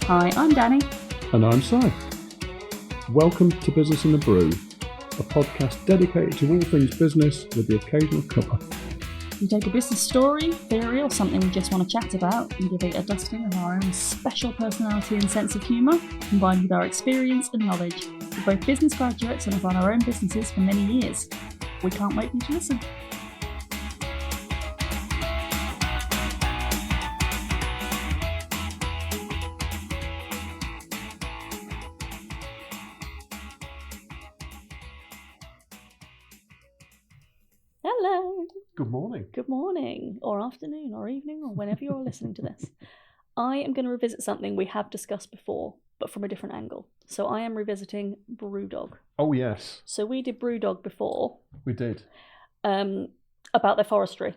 Hi, I'm Danny. And I'm Si. Welcome to Business in the Brew, a podcast dedicated to all things business with the occasional cuppa. We take a business story, theory, or something we just want to chat about and give it a dusting of our own special personality and sense of humour, combined with our experience and knowledge. We're both business graduates and have run our own businesses for many years. We can't wait for you to listen. Hello. Good morning. Good morning, or afternoon, or evening, or whenever you're listening to this. I am going to revisit something we have discussed before, but from a different angle. So I am revisiting BrewDog. Oh, yes. So we did BrewDog before. We did. About their forestry.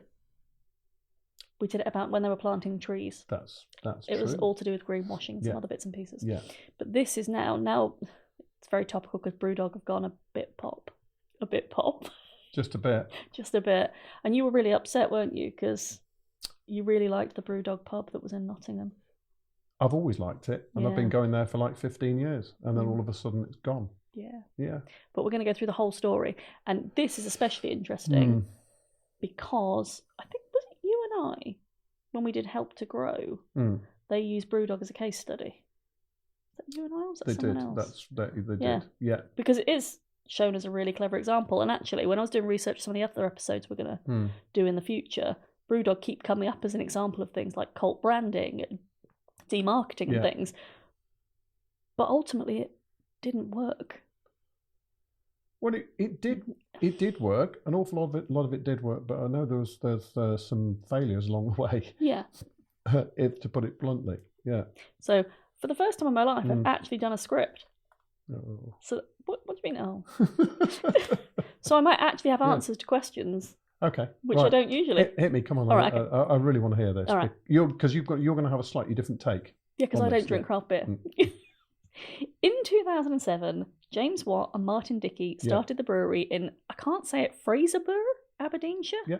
We did it about when they were planting trees. That's It true. was all to do with greenwashing and some Yeah. other bits and pieces. Yeah. But this is now it's very topical because BrewDog have gone a bit pop. Just a bit. Just a bit. And you were really upset, weren't you? Because you really liked the BrewDog pub that was in Nottingham. I've always liked it, and I've been going there for like 15 years, and then all of a sudden it's gone. Yeah. Yeah. But we're going to go through the whole story. And this is especially interesting because I think, was it you and I, when we did Help to Grow, they used BrewDog as a case study? Was that you and I, or was that They someone did. else? They Yeah. did. Yeah. Because it is shown as a really clever example. And actually, when I was doing research for some of the other episodes we're going to do in the future, BrewDog keep coming up as an example of things like cult branding and demarketing and things. But ultimately, it didn't work. Well, it did work. An awful lot of it did work, but I know there's some failures along the way. Yeah. To put it bluntly. Yeah. So for the first time in my life, I've actually done a script. Oh. So what do you mean? Oh. So I might actually have answers to questions. Okay. Which I don't usually. Hit me, come on. All right, okay. I really want to hear this. All right. Because you're going to have a slightly different take. Yeah, because I don't drink craft beer. In 2007, James Watt and Martin Dickey started the brewery in, I can't say it, Fraserburgh, Aberdeenshire? Yeah.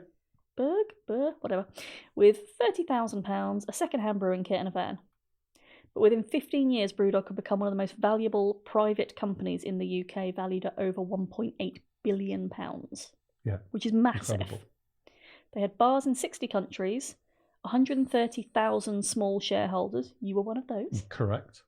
Burr, whatever. With £30,000, a second-hand brewing kit and a van. But within 15 years, BrewDog had become one of the most valuable private companies in the UK, valued at over £1.8 billion. Yeah. Which is massive. Incredible. They had bars in 60 countries, 130,000 small shareholders. You were one of those. Correct.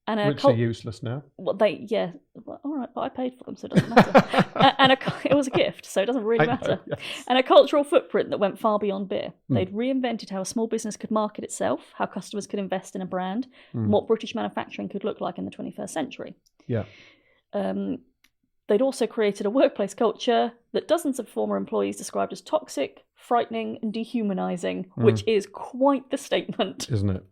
And which are useless now. Well, all right, but I paid for them, so it doesn't matter. It was a gift, so it doesn't really matter. Yes. And a cultural footprint that went far beyond beer. They'd reinvented how a small business could market itself, how customers could invest in a brand, and what British manufacturing could look like in the 21st century. Yeah. They'd also created a workplace culture that dozens of former employees described as toxic, frightening, and dehumanising, which is quite the statement. Isn't it?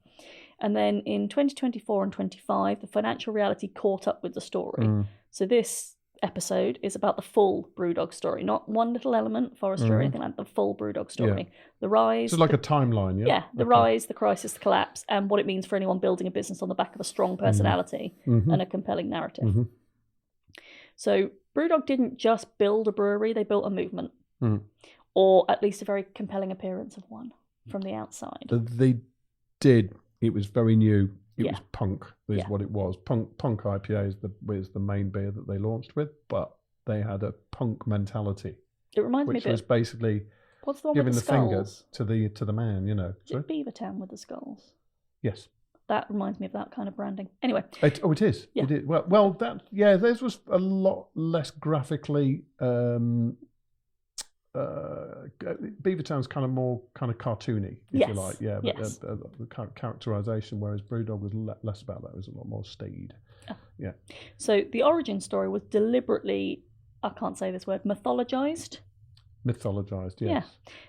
And then in 2024 and 25, the financial reality caught up with the story. So this episode is about the full BrewDog story, not one little element, forestry or anything like that, the full BrewDog story. Yeah. The rise... So it's like a timeline, yeah? Yeah, the rise, the crisis, the collapse, and what it means for anyone building a business on the back of a strong personality and a compelling narrative. So BrewDog didn't just build a brewery, they built a movement. Or at least a very compelling appearance of one from the outside. They did. It was very new. It was punk, is what it was. Punk IPA was the main beer that they launched with, but they had a punk mentality. It reminds me which a bit. was basically what's the one giving with the fingers to the man, you know. Is it Beavertown with the skulls? Yes. That reminds me of that kind of branding. Anyway. It is. Yeah. It is. Well, theirs was a lot less graphically. Beavertown's kind of more kind of cartoony, if you like. Yeah, but the characterization, whereas BrewDog was less about that. It was a lot more staid. Oh. Yeah. So the origin story was deliberately, I can't say this word, mythologized. Mythologized, yes. Yeah.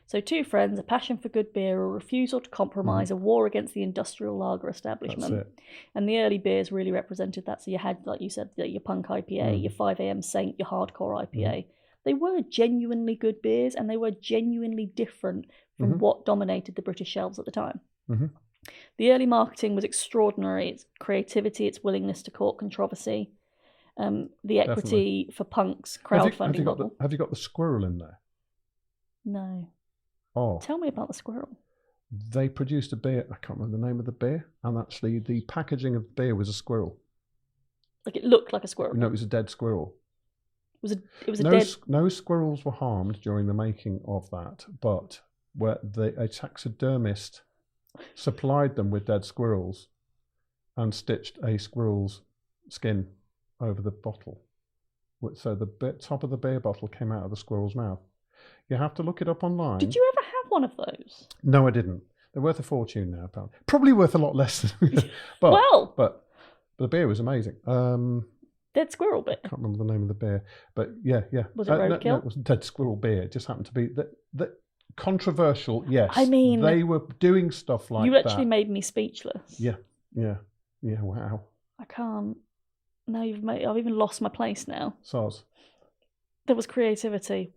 So two friends, a passion for good beer, a refusal to compromise, a war against the industrial lager establishment. That's it. And the early beers really represented that. So you had, like you said, your punk IPA, your 5am Saint, your hardcore IPA. They were genuinely good beers, and they were genuinely different from what dominated the British shelves at the time. The early marketing was extraordinary. Its creativity, its willingness to court controversy, the equity for punks crowdfunding model. Have you got the squirrel in there? No. Oh. Tell me about the squirrel. they produced a beer. I can't remember the name of the beer, and actually the packaging of the beer was a squirrel. Like it looked like a squirrel. No, it was a dead squirrel. It was a dead. No squirrels were harmed during the making of that, but a taxidermist supplied them with dead squirrels and stitched a squirrel's skin over the bottle. So the top of the beer bottle came out of the squirrel's mouth. You have to look it up online. Did you ever have one of those? No, I didn't. They're worth a fortune now, apparently. Probably worth a lot less than but the beer was amazing. Dead squirrel beer. I can't remember the name of the beer, but yeah. Was it roadkill? No, it wasn't dead squirrel beer. It just happened to be that controversial. Yes, I mean, they were doing stuff like that. You actually made me speechless. Yeah. Wow. I can't. No, I've even lost my place now. Soz. There was creativity.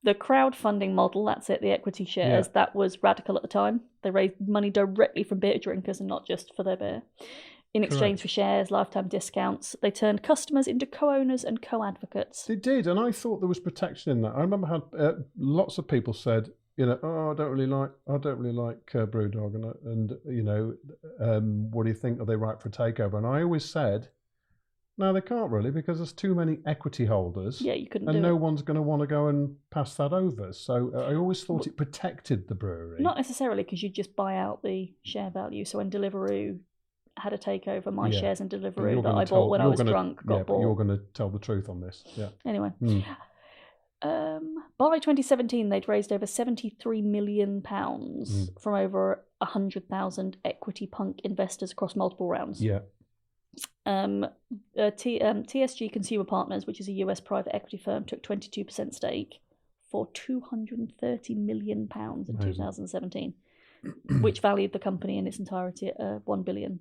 The crowdfunding model, that's it, the equity shares, that was radical at the time. They raised money directly from beer drinkers and not just for their beer. In exchange for shares, lifetime discounts, they turned customers into co-owners and co-advocates. They did, and I thought there was protection in that. I remember how lots of people said, I don't really like BrewDog, and what do you think? Are they right for a takeover? And I always said, no, they can't really, because there's too many equity holders. Yeah, you couldn't and do no it. one's going to want to go and pass that over. So I always thought it protected the brewery. Not necessarily, because you'd just buy out the share value. So when Deliveroo had a takeover, my shares in Deliveroo that I bought when I was drunk got bought. But you're going to tell the truth on this. Yeah. Anyway. By 2017, they'd raised over £73 million from over 100,000 equity punk investors across multiple rounds. Yeah. TSG Consumer Partners, which is a US private equity firm, took 22% stake for £230 million in 2017, which valued the company in its entirety at £1 billion.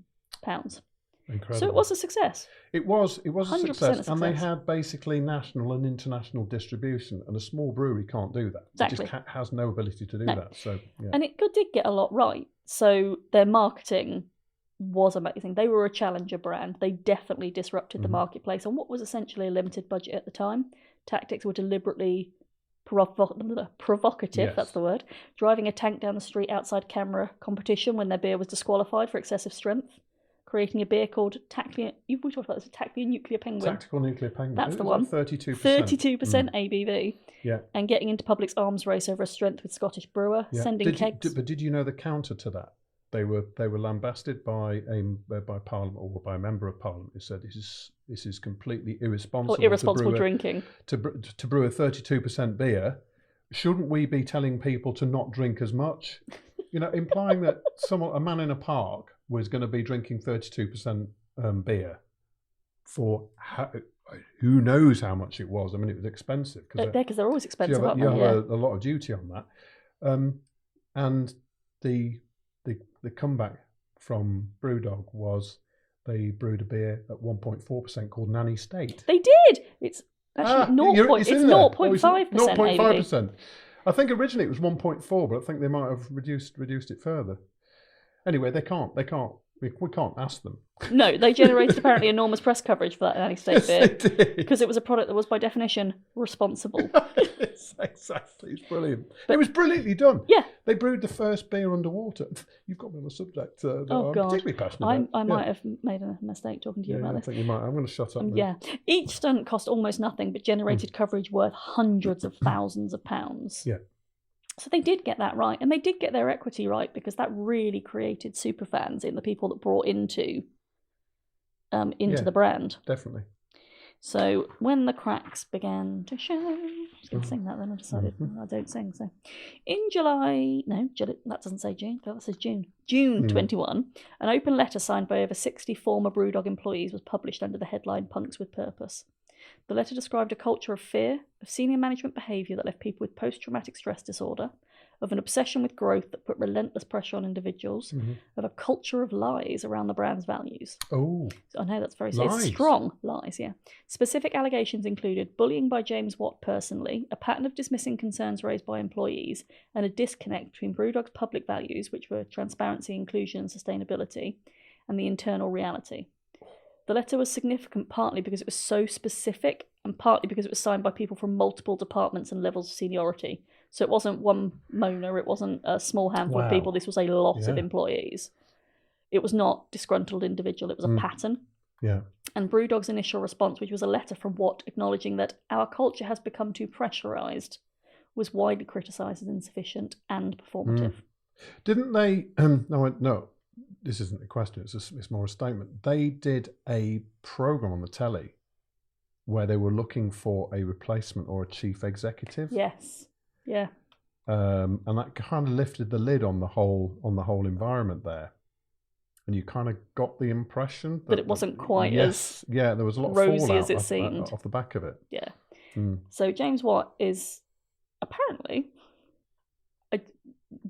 Incredible. So it was a success. It was a success, and they success. had basically national and international distribution, and a small brewery can't do that. Exactly. It just has no ability to do that. So, and it did get a lot right. So their marketing was amazing. They were a challenger brand. They definitely disrupted the marketplace on what was essentially a limited budget at the time. Tactics were deliberately provocative, that's the word, driving a tank down the street outside camera competition when their beer was disqualified for excessive strength, creating a beer called we talked about this, Tactical Nuclear Penguin. Tactical Nuclear Penguin. That's the one. 32%. 32% ABV. Yeah. And getting into public's arms race over a strength with Scottish brewer, sending kegs. But did you know the counter to that? They were lambasted by Parliament, or by a member of Parliament, who said this is completely irresponsible. Or irresponsible drinking. To brew a 32% beer. Shouldn't we be telling people to not drink as much? Implying that a man in a park was going to be drinking 32% beer for who knows how much it was. I mean, it was expensive. Because they're always expensive, aren't they? You have a lot of duty on that. And the comeback from BrewDog was they brewed a beer at 1.4% called Nanny State. They did. It's actually 0.5% ABV. I think originally it was 1.4, but I think they might have reduced it further. Anyway, we can't ask them. No, they generated apparently enormous press coverage for that Nanny State beer. They did. Because it was a product that was by definition responsible. Yes, exactly. It's brilliant. It was brilliantly done. Yeah. They brewed the first beer underwater. You've got me on a subject that I'm particularly passionate about. I might have made a mistake talking to you about this. I think you might. I'm going to shut up now. Yeah. Each stunt cost almost nothing, but generated coverage worth hundreds of thousands of pounds. Yeah. So they did get that right, and they did get their equity right, because that really created superfans in the people that brought into the brand. Definitely. So when the cracks began to show, I was going to sing that, then I decided I don't sing. So in that doesn't say June. That says June. June 21, an open letter signed by over 60 former BrewDog employees was published under the headline "Punks with Purpose." The letter described a culture of fear, of senior management behaviour that left people with post-traumatic stress disorder, of an obsession with growth that put relentless pressure on individuals, of a culture of lies around the brand's values. Oh. I know that's very strong lies, yeah. Specific allegations included bullying by James Watt personally, a pattern of dismissing concerns raised by employees, and a disconnect between BrewDog's public values, which were transparency, inclusion, and sustainability, and the internal reality. The letter was significant partly because it was so specific, and partly because it was signed by people from multiple departments and levels of seniority. So it wasn't one Mona, it wasn't a small handful of Wow. people, this was a lot of Yeah. employees. It was not disgruntled individual, it was a pattern. Yeah. And BrewDog's initial response, which was a letter from Watt acknowledging that our culture has become too pressurised, was widely criticised as insufficient and performative. Didn't they? No, this isn't a question. It's more a statement. They did a program on the telly where they were looking for a replacement or a chief executive. Yes. Yeah. And that kind of lifted the lid on the whole environment there. And you kind of got the impression that it wasn't quite as there was a lot of rosy fallout as it seemed off the back of it. Yeah. So James Watt is apparently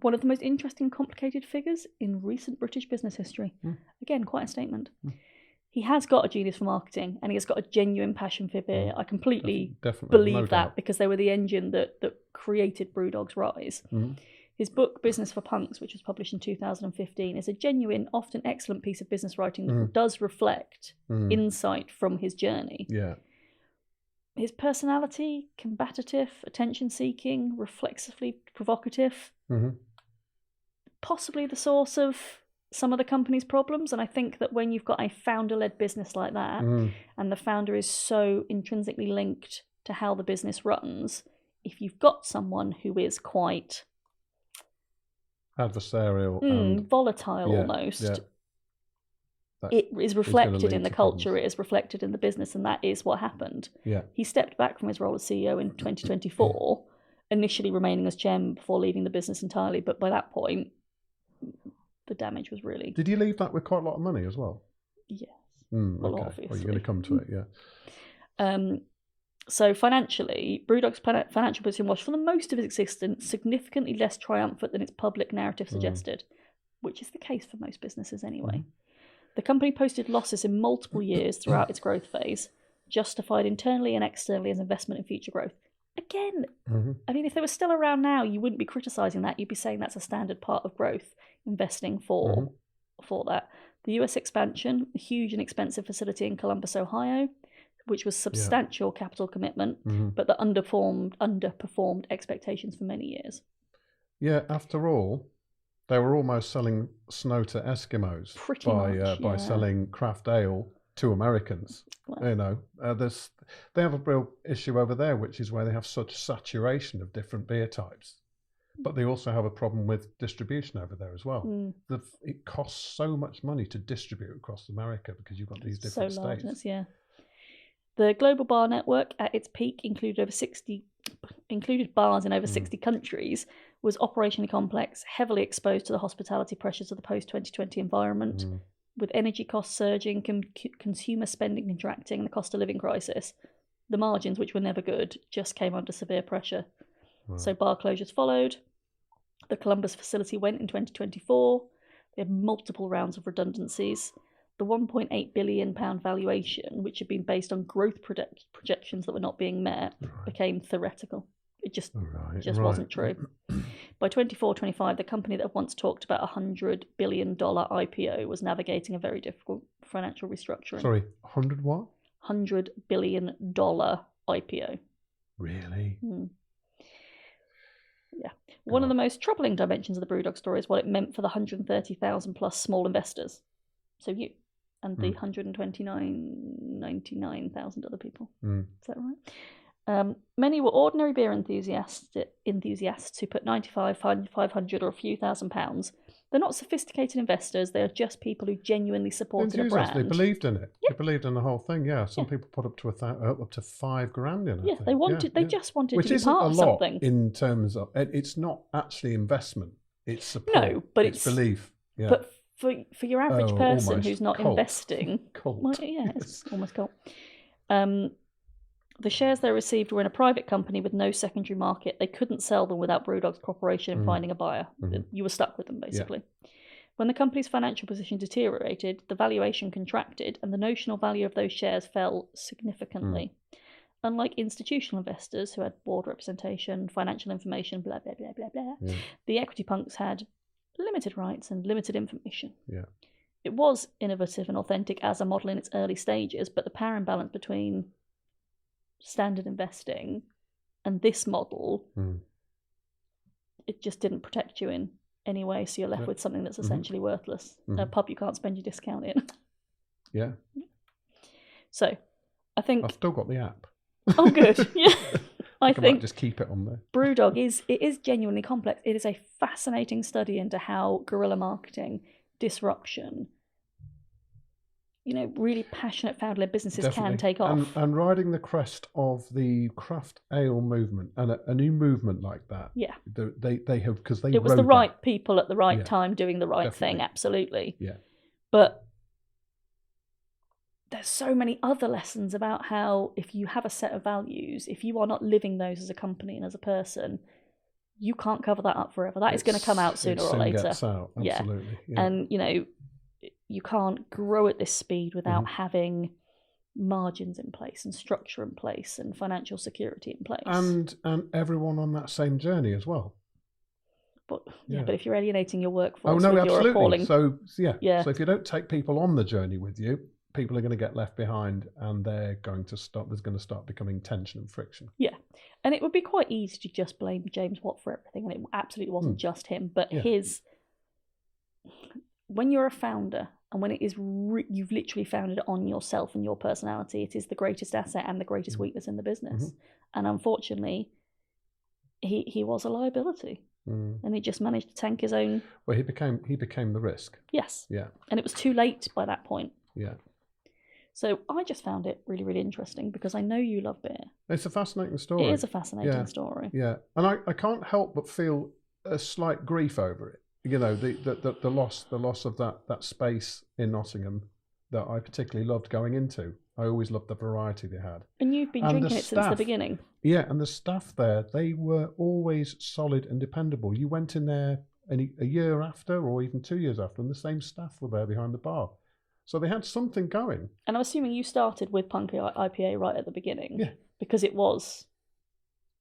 one of the most interesting, complicated figures in recent British business history. Again, quite a statement. He has got a genius for marketing, and he has got a genuine passion for beer. I completely believe that, because they were the engine that created BrewDog's rise. His book, Business for Punks, which was published in 2015, is a genuine, often excellent piece of business writing that does reflect insight from his journey. Yeah. His personality, combative, attention-seeking, reflexively provocative, possibly the source of some of the company's problems. And I think that when you've got a founder-led business like that, and the founder is so intrinsically linked to how the business runs, if you've got someone who is quite adversarial and volatile almost, it is reflected in the culture, it is reflected in the business, and that is what happened. He stepped back from his role as CEO in 2024, initially remaining as chairman before leaving the business entirely, but by that point the damage was really... Did you leave that with quite a lot of money as well? Yes. Okay. Well, you're going to come to it, So financially, BrewDog's financial position was, for the most of its existence, significantly less triumphant than its public narrative suggested, which is the case for most businesses anyway. The company posted losses in multiple years throughout its growth phase, justified internally and externally as investment in future growth. Again, I mean, if they were still around now, you wouldn't be criticising that. You'd be saying that's a standard part of growth, investing for that. The US expansion, a huge and expensive facility in Columbus, Ohio, which was substantial capital commitment, but that underperformed expectations for many years. Yeah, after all, they were almost selling snow to Eskimos by selling craft ale to Americans. Well, they have a real issue over there, which is where they have such saturation of different beer types. But they also have a problem with distribution over there as well. It costs so much money to distribute across America because you've got these different states. The global bar network at its peak included bars in over 60 countries, was operationally complex, heavily exposed to the hospitality pressures of the post-2020 environment, with energy costs surging, consumer spending contracting, and the cost of living crisis. The margins, which were never good, just came under severe pressure. So bar closures followed. The Columbus facility went in 2024. They had multiple rounds of redundancies. The £1.8 billion valuation, which had been based on growth projections that were not being met, became theoretical. It just wasn't true. By 24-25, the company that had once talked about a $100 billion IPO was navigating a very difficult financial restructuring. Sorry, 100 what? $100 billion IPO. Really? Yeah. One of the most troubling dimensions of the BrewDog story is what it meant for the 130,000 plus small investors. So you. And the 129,000 other people. Is that right? Many were ordinary beer enthusiasts who put 95, 500 or a few £1,000s. They're not sophisticated investors. They are just people who genuinely supported a brand. They believed in it. They believed in the whole thing. Yeah, some people put up to $5,000 in it. They just wanted Which to be part of something. In terms of it's not actually investment. It's support. No, but it's belief. Yeah. But for your average person who's not cult. investing, Cult. Well, it's almost cult. The shares they received were in a private company with no secondary market. They couldn't sell them without BrewDog's cooperation in finding a buyer. You were stuck with them, basically. When the company's financial position deteriorated, the valuation contracted, and the notional value of those shares fell significantly. Unlike institutional investors who had board representation, financial information, blah, blah, blah, blah, blah, the equity punks had limited rights and limited information. It was innovative and authentic as a model in its early stages, but the power imbalance between standard investing and this model it just didn't protect you in any way, so you're left with something that's essentially worthless. A pub you can't spend your discount in. Yeah. So, I think I've still got the app. Oh, good. Yeah. I think just keep it on there. BrewDog is genuinely complex. It is a fascinating study into how guerrilla marketing, disruption, really passionate founder-led businesses can take off. And riding the crest of the craft ale movement and a new movement like that. Yeah. They have, because they it was the right people at the right time doing the right definitely. thing, absolutely. Yeah. But there's so many other lessons about how if you have a set of values, if you are not living those as a company and as a person, you can't cover that up forever. That is going to come out sooner or later. Gets out, absolutely. Yeah. And, you can't grow at this speed without having margins in place and structure in place and financial security in place. And everyone on that same journey as well. But but if you're alienating your workforce, absolutely. Your appalling... So if you don't take people on the journey with you, people are going to get left behind, and there's going to start becoming tension and friction. Yeah. And it would be quite easy to just blame James Watt for everything, and it absolutely wasn't just him, but when you're a founder and when it is you've literally founded it on yourself and your personality, it is the greatest asset and the greatest weakness in the business. And unfortunately, he was a liability. And he just managed to tank his own... Well, he became the risk. Yes. Yeah. And it was too late by that point. Yeah. So I just found it really, really interesting because I know you love beer. It's a fascinating story. It is a fascinating story. Yeah. And I can't help but feel a slight grief over it. The loss of that space in Nottingham that I particularly loved going into. I always loved the variety they had. And you've been drinking it since the beginning. Yeah, and the staff there, they were always solid and dependable. You went in there a year after or even 2 years after, and the same staff were there behind the bar. So they had something going. And I'm assuming you started with Punky IPA right at the beginning. Yeah. Because it was...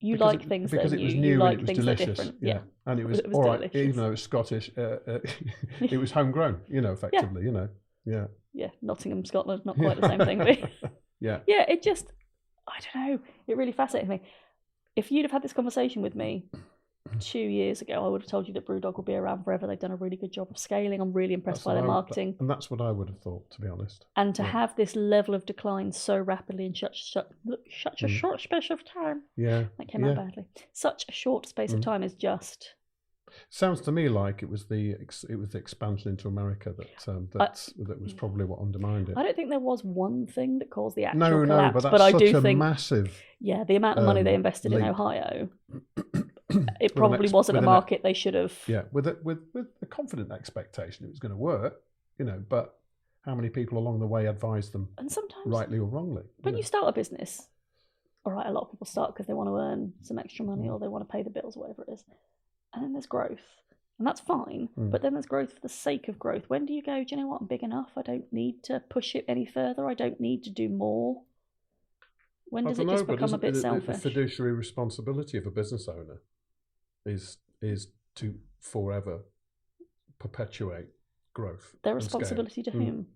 You like things that are new. It was new you and like it was things delicious. that are different. Yeah. And it was all right, even though it was Scottish, it was homegrown, effectively, Yeah. Yeah, Nottingham, Scotland, not quite the same thing. But yeah. Yeah, it just, I don't know, it really fascinated me. If you'd have had this conversation with me 2 years ago, I would have told you that BrewDog will be around forever. They've done a really good job of scaling. I'm really impressed by their marketing. And that's what I would have thought, to be honest. And to have this level of decline so rapidly in such a short space of time. Yeah. That came out badly. Such a short space of time is just... Sounds to me like it was the expansion into America that was probably what undermined it. I don't think there was one thing that caused the actual collapse. No, but that's I such do a think massive... Yeah, the amount of money they invested in Ohio... It probably wasn't a market they should have... Yeah, with a confident expectation it was going to work, but how many people along the way advised them, and sometimes, rightly or wrongly? When you start a business, all right, a lot of people start because they want to earn some extra money or they want to pay the bills, whatever it is. And then there's growth. And that's fine, but then there's growth for the sake of growth. When do you go, do you know what, I'm big enough, I don't need to push it any further, I don't need to do more? When does it just become a bit selfish? The fiduciary responsibility of a business owner is to forever perpetuate growth. Their responsibility to whom?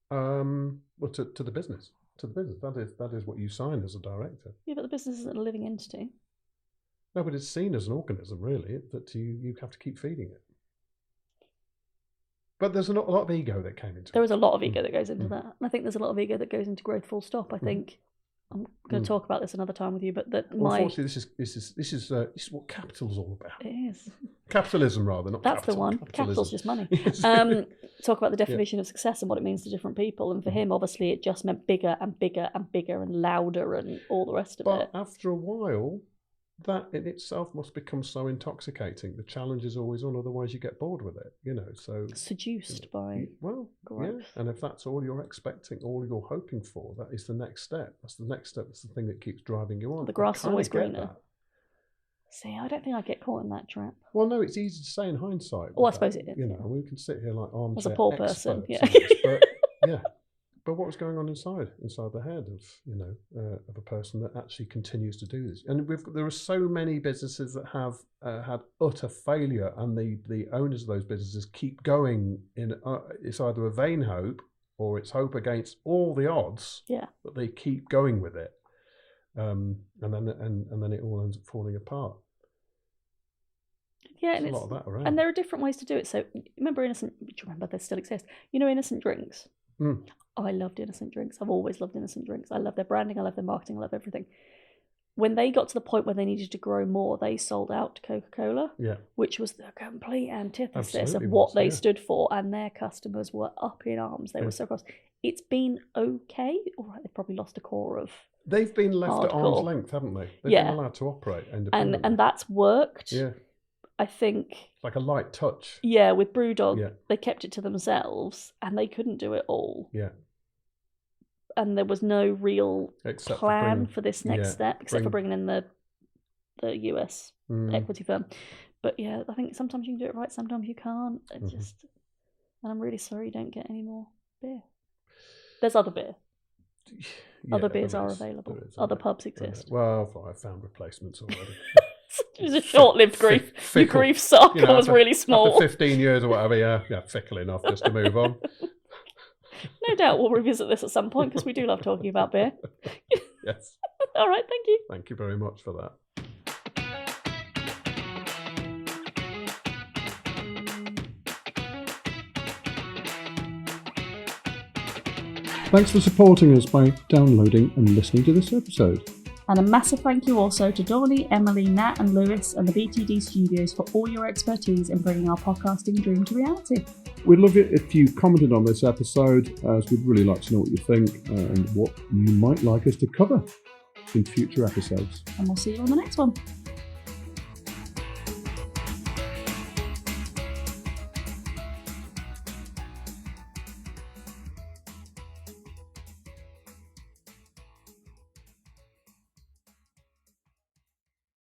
Well, to the business. To the business. That is what you sign as a director. Yeah, but the business isn't a living entity. No, but it's seen as an organism, really, that you have to keep feeding it. But there's a lot of ego that came into it. There is a lot of ego that goes into that. And I think there's a lot of ego that goes into growth full stop. I think I'm going to talk about this another time with you, but unfortunately, this is what capital's all about. It is. Capitalism, rather, not That's capital. the one. Capital's just money. Talk about the definition of success and what it means to different people. And for him, obviously, it just meant bigger and bigger and bigger and louder and all the rest of it. But after a while, that in itself must become so intoxicating. The challenge is always on, otherwise you get bored with it, so... Seduced by growth. Yeah, and if that's all you're expecting, all you're hoping for, that is the next step. That's the next step. That's the thing that keeps driving you on. The grass is always greener. See, I don't think I get caught in that trap. Well, no, it's easy to say in hindsight. Oh, I suppose it is. We can sit here like armchair as a poor person, But what's going on inside the head of a person that actually continues to do this? And there are so many businesses that have had utter failure, and the owners of those businesses keep going in. It's either a vain hope or it's hope against all the odds. Yeah. But they keep going with it, and then it all ends up falling apart. Yeah, There's a lot of that around. And there are different ways to do it. So remember Innocent, do you remember they still exist? You know Innocent Drinks? Mm. I loved Innocent Drinks. I've always loved Innocent Drinks. I love their branding, I love their marketing, I love everything. When they got to the point where they needed to grow more, they sold out to Coca-Cola, which was the complete antithesis of what they stood for, and their customers were up in arms. They were so cross. It's been okay. All right, they've probably lost a core of They've been left at arm's length, haven't they? They've been allowed to operate independently. And that's worked. Yeah. I think... Like a light touch. Yeah, with BrewDog, they kept it to themselves, and they couldn't do it all. Yeah. And there was no real plan for this next step, except for bringing in the US equity firm. But yeah, I think sometimes you can do it right, sometimes you can't. It just, and I'm really sorry you don't get any more beer. There's other beer. Other beers are available. Other pubs exist. Well, I've found replacements already. It was a short-lived grief. Your grief cycle was really small. After 15 years or whatever, yeah, fickle enough just to move on. No doubt we'll revisit this at some point because we do love talking about beer. Yes. All right, thank you. Thank you very much for that. Thanks for supporting us by downloading and listening to this episode. And a massive thank you also to Donnie, Emily, Nat and Lewis and the BTD Studios for all your expertise in bringing our podcasting dream to reality. We'd love it if you commented on this episode, as we'd really like to know what you think and what you might like us to cover in future episodes. And we'll see you on the next one.